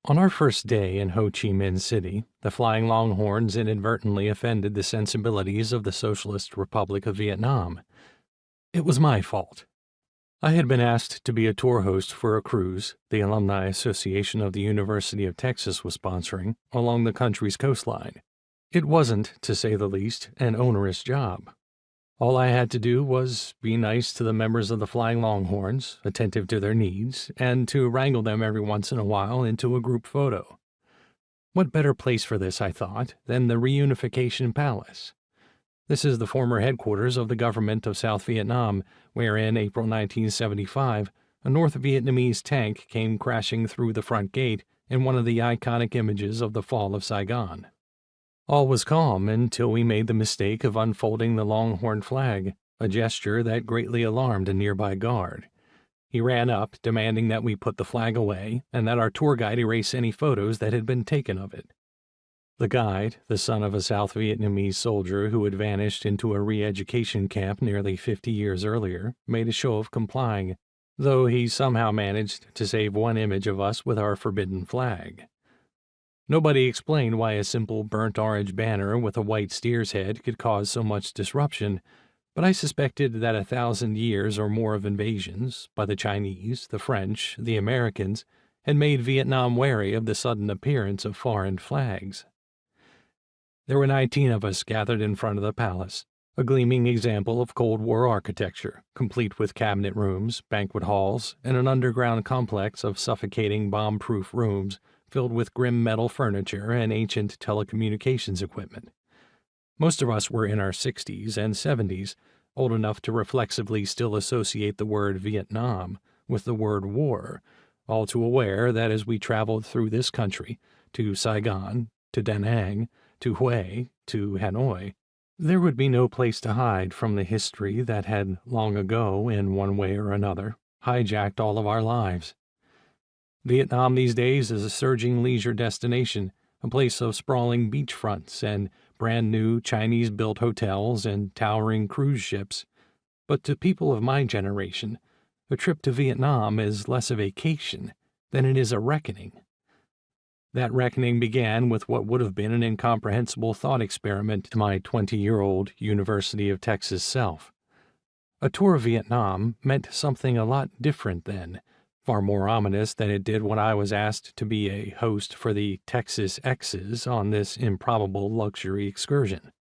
On our first day in Ho Chi Minh City, the Flying Longhorns inadvertently offended the sensibilities of the Socialist Republic of Vietnam. It was my fault. I had been asked to be a tour host for a cruise the Alumni Association of the University of Texas was sponsoring along the country's coastline. It wasn't, to say the least, an onerous job. All I had to do was be nice to the members of the Flying Longhorns, attentive to their needs, and to wrangle them every once in a while into a group photo. What better place for this, I thought, than the Reunification Palace? This is the former headquarters of the government of South Vietnam, where in April 1975, a North Vietnamese tank came crashing through the front gate in one of the iconic images of the fall of Saigon. All was calm until we made the mistake of unfolding the Longhorn flag, a gesture that greatly alarmed a nearby guard. He ran up, demanding that we put the flag away and that our tour guide erase any photos that had been taken of it. The guide, the son of a South Vietnamese soldier who had vanished into a re-education camp nearly 50 years earlier, made a show of complying, though he somehow managed to save one image of us with our forbidden flag. Nobody explained why a simple burnt orange banner with a white steer's head could cause so much disruption, but I suspected that 1,000 years or more of invasions by the Chinese, the French, the Americans had made Vietnam wary of the sudden appearance of foreign flags. There were 19 of us gathered in front of the palace, a gleaming example of Cold War architecture, complete with cabinet rooms, banquet halls, and an underground complex of suffocating bomb-proof rooms filled with grim metal furniture and ancient telecommunications equipment. Most of us were in our 60s and 70s, old enough to reflexively still associate the word Vietnam with the word war, all too aware that as we traveled through this country, to Saigon, to Da Nang, to Hue, to Hanoi, there would be no place to hide from the history that had long ago, in one way or another, hijacked all of our lives. Vietnam these days is a surging leisure destination, a place of sprawling beachfronts and brand-new Chinese-built hotels and towering cruise ships. But to people of my generation, a trip to Vietnam is less a vacation than it is a reckoning. That reckoning began with what would have been an incomprehensible thought experiment to my 20-year-old University of Texas self. A tour of Vietnam meant something a lot different then, far more ominous than it did when I was asked to be a host for the Texas X's on this improbable luxury excursion.